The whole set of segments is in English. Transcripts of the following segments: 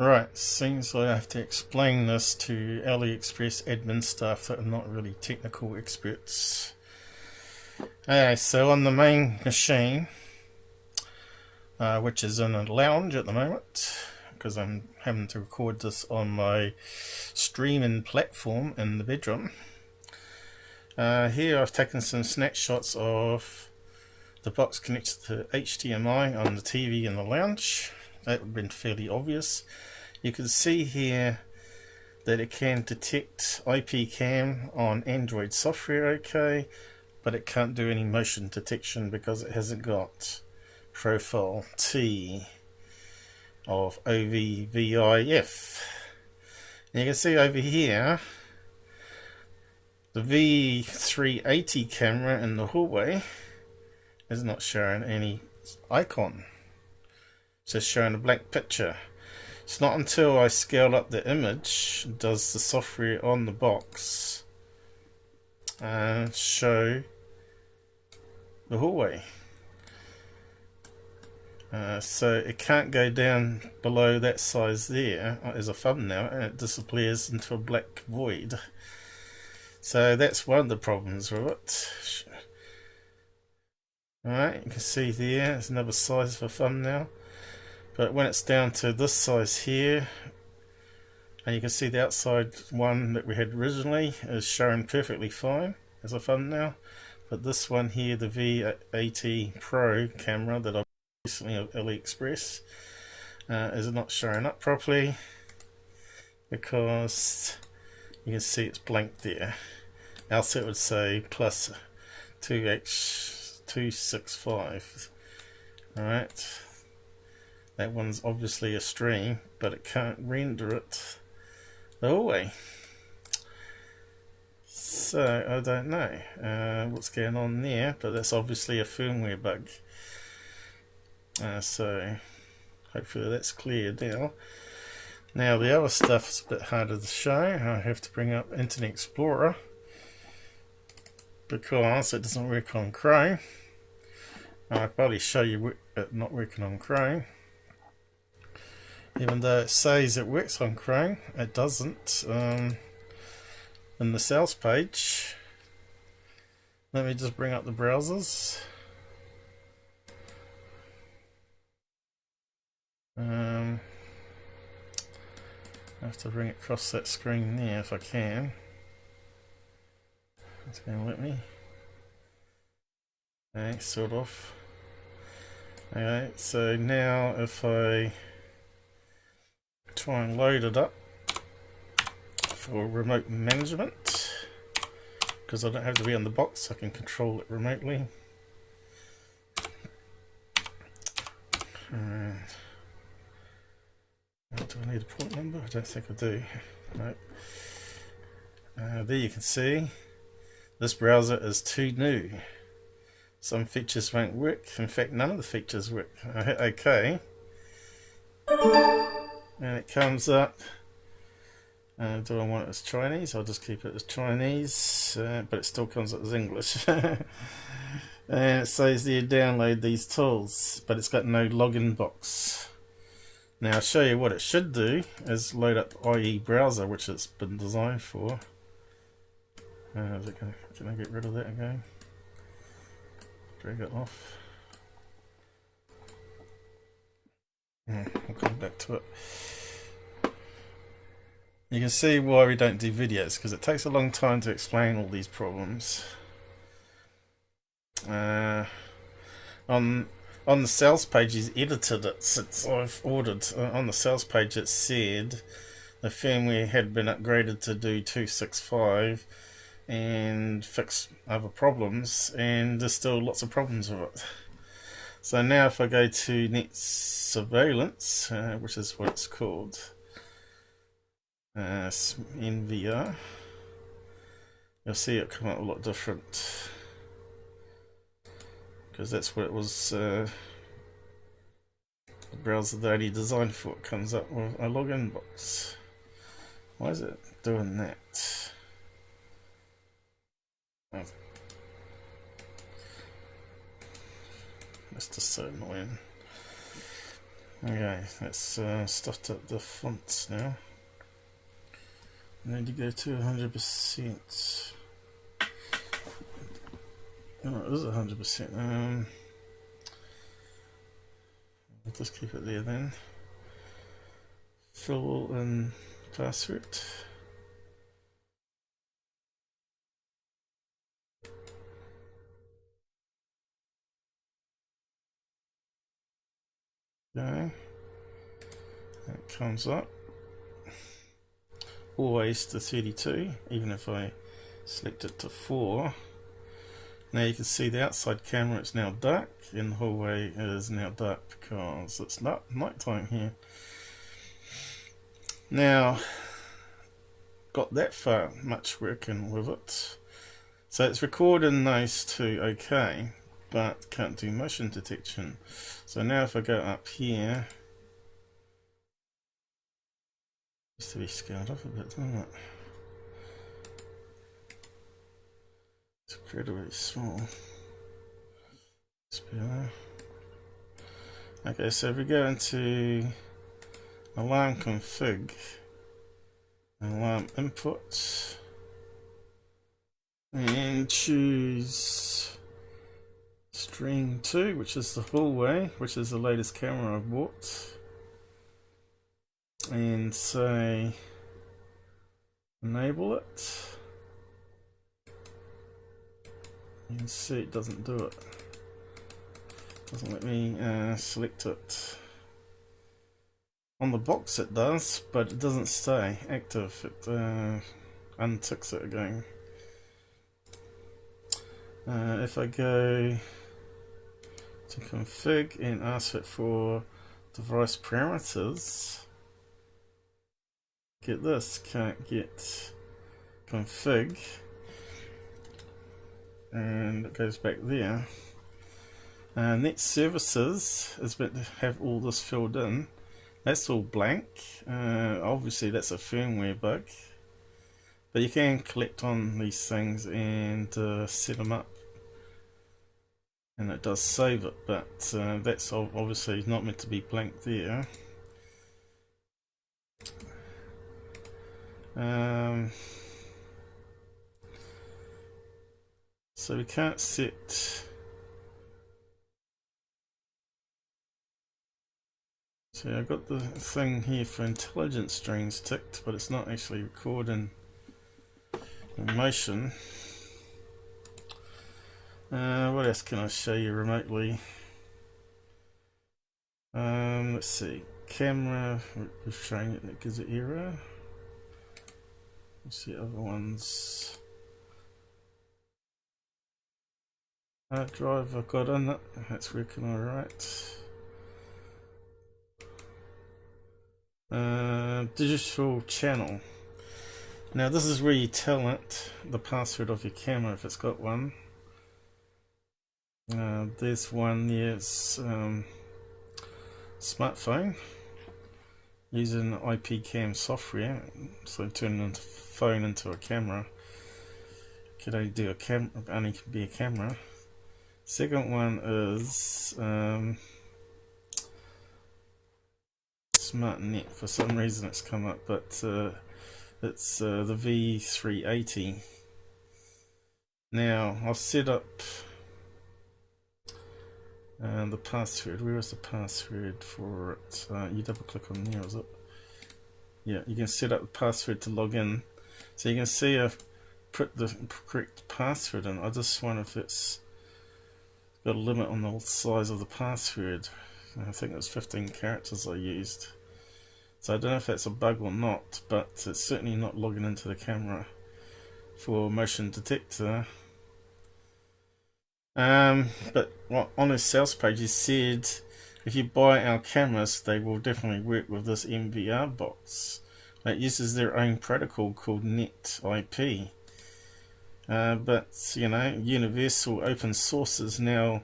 Right, seems like I have to explain this to AliExpress admin staff that are not really technical experts. Okay, so on the main machine, which is in a lounge at the moment, because I'm having to record this on my streaming platform in the bedroom. Here I've taken some snapshots of the box connected to HDMI on the TV in the lounge. That would have been fairly obvious. You can see here that it can detect IP cam on Android software, okay, but it can't do any motion detection because it hasn't got profile T of onvif. And you can see over here the V380 camera in the hallway is not showing any icon. It's just showing a blank picture. It's not until I scale up the image does the software on the box show the hallway. So it can't go down below that size there as a thumbnail, and it disappears into a black void. So that's one of the problems with it. Alright, you can see there, it's another size for thumbnail. But when it's down to this size here, and you can see the outside one that we had originally is showing perfectly fine as a thumbnail. But this one here, the V80 Pro camera that I recently of AliExpress, is not showing up properly because you can see it's blank there. Else it would say plus 2H265. Alright. That one's obviously a stream, but it can't render it the whole way. So, I don't know what's going on there, but that's obviously a firmware bug. So, hopefully that's clear now. Now, the other stuff is a bit harder to show. I have to bring up Internet Explorer because it doesn't work on Chrome. I'll probably show you it not working on Chrome. Even though it says it works on Chrome, it doesn't. In the sales page, let me just bring up the browsers. I have to bring it across that screen there if I can. It's going to let me. Okay, sort of. Okay, so now if I try and load it up for remote management, because I don't have to be on the box, I can control it remotely. Alright. Do I need a port number? I don't think I do. No. There you can see this browser is too new. Some features won't work. In fact, none of the features work. I hit OK, and it comes up. Do I want it as Chinese? I'll just keep it as Chinese, but it still comes up as English. And it says there, download these tools, but it's got no login box. Now I'll show you what it should do is load up IE browser, which it's been designed for. Can I get rid of that again? Drag it off. I'll come back to it. You can see why we don't do videos, because it takes a long time to explain all these problems. On the sales page, he's edited it since I've ordered. On the sales page it said the firmware had been upgraded to do 265 and fix other problems, and there's still lots of problems with it. So now if I go to Net Surveillance, which is what it's called, NVR, you'll see it come out a lot different, because that's what it was. The browser that I only designed for it comes up with a login box. Why is it doing that? That's just so annoying. Okay, let's stuffed up the fonts now. I need to go to 100%. Oh, it is 100%. I'll just keep it there then. Fill in password. Okay, that comes up. Always to 32, even if I select it to 4. Now you can see the outside camera, it's now dark, and the hallway is now dark because it's not night time here. Now, got that far, much working with it. So it's recording those two okay, but can't do motion detection. So now if I go up here, needs to be scaled up a bit, doesn't it? It's incredibly small. Okay, so if we go into alarm config, alarm input, and choose string 2, which is the hallway, which is the latest camera I bought, and say enable it. You can see it doesn't do it. Doesn't let me select it. On the box it does, but it doesn't stay active. It unticks it again. If I go to config and ask it for device parameters, get this, can't get config, and it goes back there. Net services is meant to have all this filled in. That's all blank. Obviously that's a firmware bug, but you can collect on these things and set them up, and it does save it, but that's obviously not meant to be blank there. So we can't set. So I've got the thing here for intelligence strings ticked, but it's not actually recording in motion. What else can I show you remotely? Let's see. Camera, we've shown it, that gives it error. Let's see other ones. Hard drive I've got on it, that's working alright. Digital channel. Now this is where you tell it the password of your camera if it's got one. There's one, yes, smartphone using IP cam software, so turning the phone into a camera. Can only do a camera, only can be a camera. Second one is Smart Net. For some reason it's come up, but it's the V380. Now I've set up the password. Where is the password for it? You double click on there, is it? Yeah, you can set up the password to log in. So you can see I've put the correct password in. I just wonder if it's got a limit on the size of the password. I think it was 15 characters I used. So I don't know if that's a bug or not, but it's certainly not logging into the camera for motion detector. But on his sales page he said if you buy our cameras they will definitely work with this NVR box. It uses their own protocol called NETIP. But you know, universal open source is now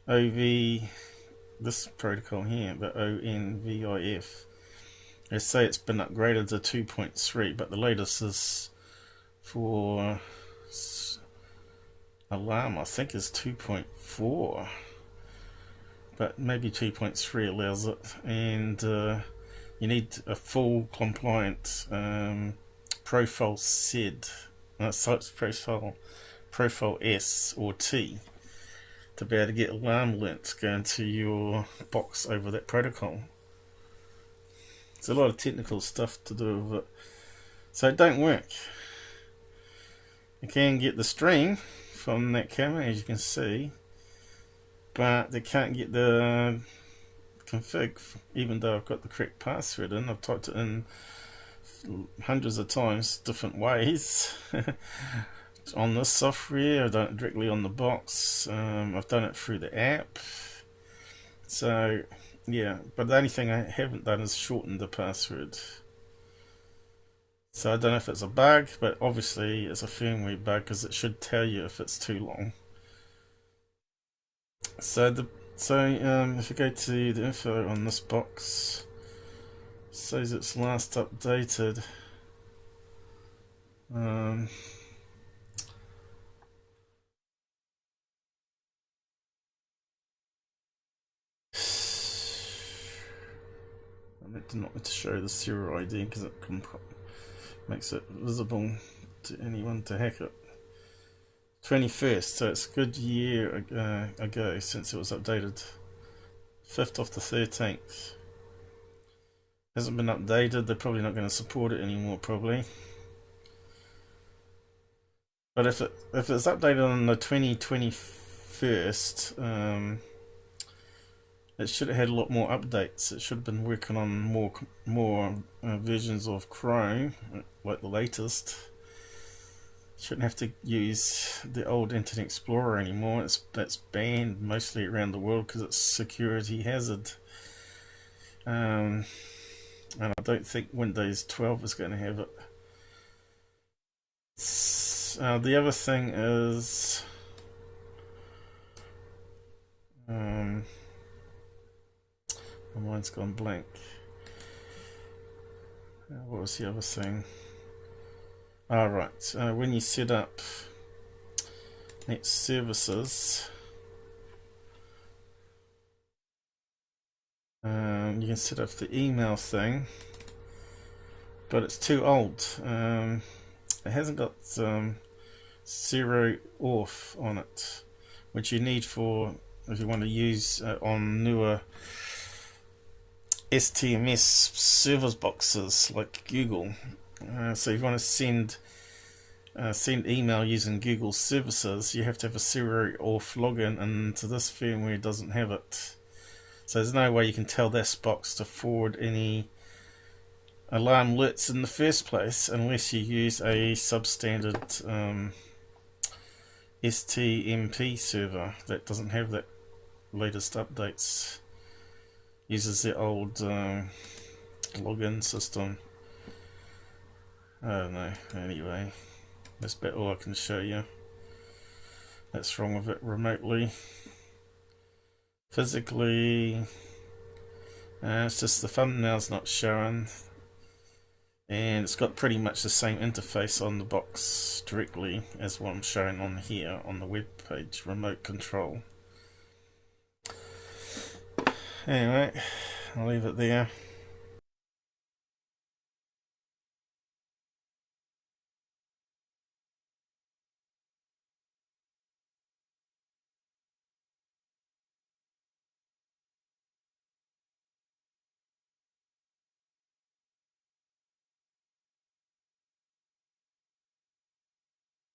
this protocol here, the onvif. They say it's been upgraded to 2.3, but the latest is for alarm, I think, is 2.4. but maybe 2.3 allows it, and you need a full compliant profile SED, site profile S or T, to be able to get alarm alerts going to your box over that protocol. It's a lot of technical stuff to do with it, so it don't work. You can get the stream from that camera, as you can see, but they can't get the config, even though I've got the correct password in. I've typed it in hundreds of times, different ways. On this software, I've done it directly on the box, I've done it through the app. So yeah, but the only thing I haven't done is shorten the password. So I don't know if it's a bug, but obviously it's a firmware bug, because it should tell you if it's too long. So if you go to the info on this box, it says it's last updated I meant to not to show the serial ID because it makes it visible to anyone to hack it. 21st, so it's a good year ago since it was updated. 5th of the 13th. Hasn't been updated. They're probably not going to support it anymore, probably. But if it's updated on the 21st, it should have had a lot more updates. It should have been working on more versions of Chrome, like the latest. Shouldn't have to use the old Internet Explorer anymore. That's banned mostly around the world because it's a security hazard. And I don't think Windows 12 is going to have it. The other thing is my mind's gone blank. What was the other thing? Alright, when you set up net services, you can set up the email thing, but it's too old. It hasn't got 0 auth on it, which you need for if you want to use on newer STMS service boxes like Google. So if you want to send email using Google services, you have to have a 0 auth login, and to this firmware doesn't have it. So there's no way you can tell this box to forward any alarm alerts in the first place unless you use a substandard STMP server that doesn't have that latest updates. Uses the old login system. I don't know. Anyway, that's about all I can show you. That's wrong with it remotely. Physically, it's just the thumbnail's not showing, and it's got pretty much the same interface on the box directly as what I'm showing on here on the web page, remote control. Anyway, I'll leave it there.